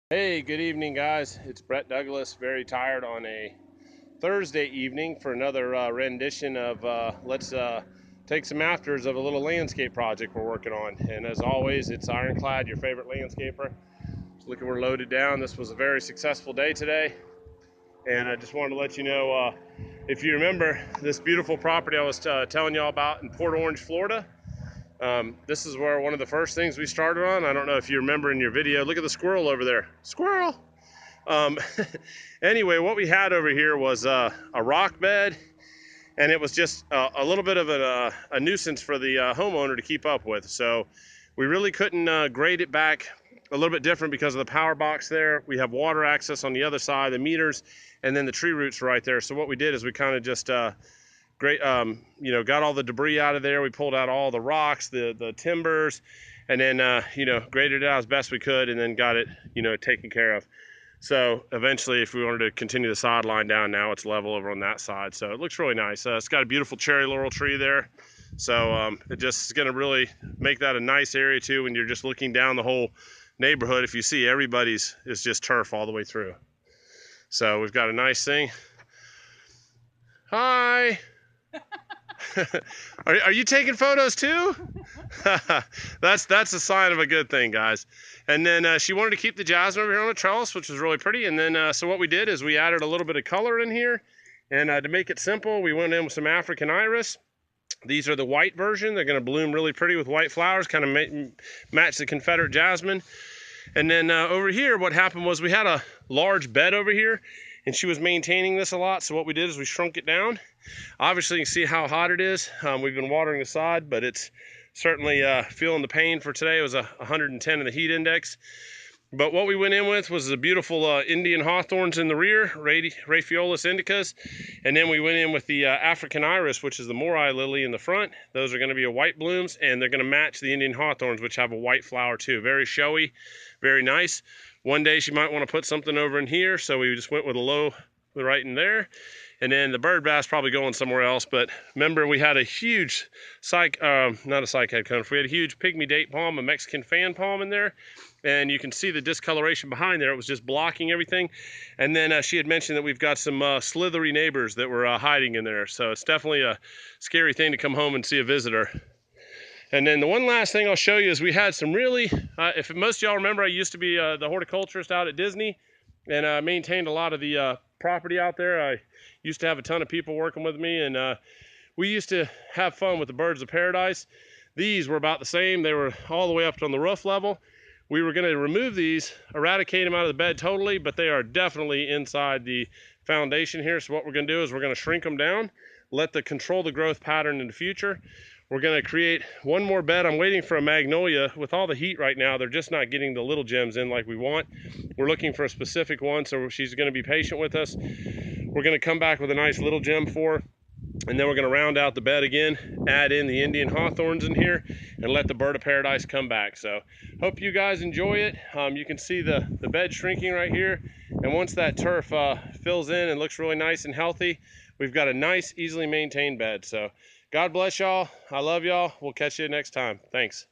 Hey, good evening, guys. It's Brett Douglas, very tired on a Thursday evening for another rendition of let's take some afters of a little landscape project we're working on. And as always, it's Ironclad, your favorite landscaper. So looking, we're loaded down. This was a very successful day today. And I just wanted to let you know, if you remember this beautiful property I was telling y'all about in Port Orange, Florida. This is where one of the first things we started on. I don't know if you remember in your video. Look at the squirrel over there. Squirrel! Um, anyway, what we had over here was a rock bed, and it was just a little bit of a nuisance for the homeowner to keep up with. So we really couldn't grade it back a little bit different because of the power box there. We have water access on the other side, the meters, and then the tree roots right there. So what we did is we kind of just got all the debris out of there. We pulled out all the rocks, the timbers, and then graded it out as best we could, and then got it taken care of. So eventually, if we wanted to continue the sideline down, now it's level over on that side. So it looks really nice. It's got a beautiful cherry laurel tree there. So it just is going to really make that a nice area too when you're just looking down the whole neighborhood. If you see, everybody's is just turf all the way through. So we've got a nice thing. Hi. Are you taking photos too? That's a sign of a good thing, guys. And then she wanted to keep the jasmine over here on the trellis, which was really pretty. And then so what we did is we added a little bit of color in here. And to make it simple, we went in with some African iris. These are the white version. They're going to bloom really pretty with white flowers, kind of match the Confederate jasmine. And then over here, what happened was we had a large bed over here, and she was maintaining this a lot. So what we did is we shrunk it down. Obviously, you can see how hot it is. We've been watering the side, but it's certainly feeling the pain for today. It was 110 in the heat index. But what we went in with was the beautiful Indian hawthorns in the rear, Raphaeolus indicas. And then we went in with the African iris, which is the morai lily in the front. Those are going to be white blooms, and they're going to match the Indian hawthorns, which have a white flower too. Very showy, very nice. One day she might want to put something over in here, so we just went with a low right in there. And then the bird bass probably going somewhere else. But remember, we had a huge not a cycad conif. We had a huge pygmy date palm, a Mexican fan palm in there. And you can see the discoloration behind there. It was just blocking everything. And then she had mentioned that we've got some slithery neighbors that were hiding in there. So it's definitely a scary thing to come home and see a visitor. And then the one last thing I'll show you is we had some really, if most of y'all remember, I used to be the horticulturist out at Disney, and I maintained a lot of the property out there. I used to have a ton of people working with me, and we used to have fun with the birds of paradise. These were about the same. They were all the way up on the roof level. We were going to remove these, eradicate them out of the bed totally, but they are definitely inside the foundation here. So what we're going to do is we're going to shrink them down, control the growth pattern in the future. We're going to create one more bed. I'm waiting for a magnolia. With all the heat right now, they're just not getting the little gems in like we want. We're looking for a specific one, so she's going to be patient with us. We're going to come back with a nice little gem for her. And then we're going to round out the bed again, add in the Indian hawthorns in here, and let the bird of paradise come back. So hope you guys enjoy it. You can see the bed shrinking right here. And once that turf fills in and looks really nice and healthy, we've got a nice, easily maintained bed. So God bless y'all. I love y'all. We'll catch you next time. Thanks.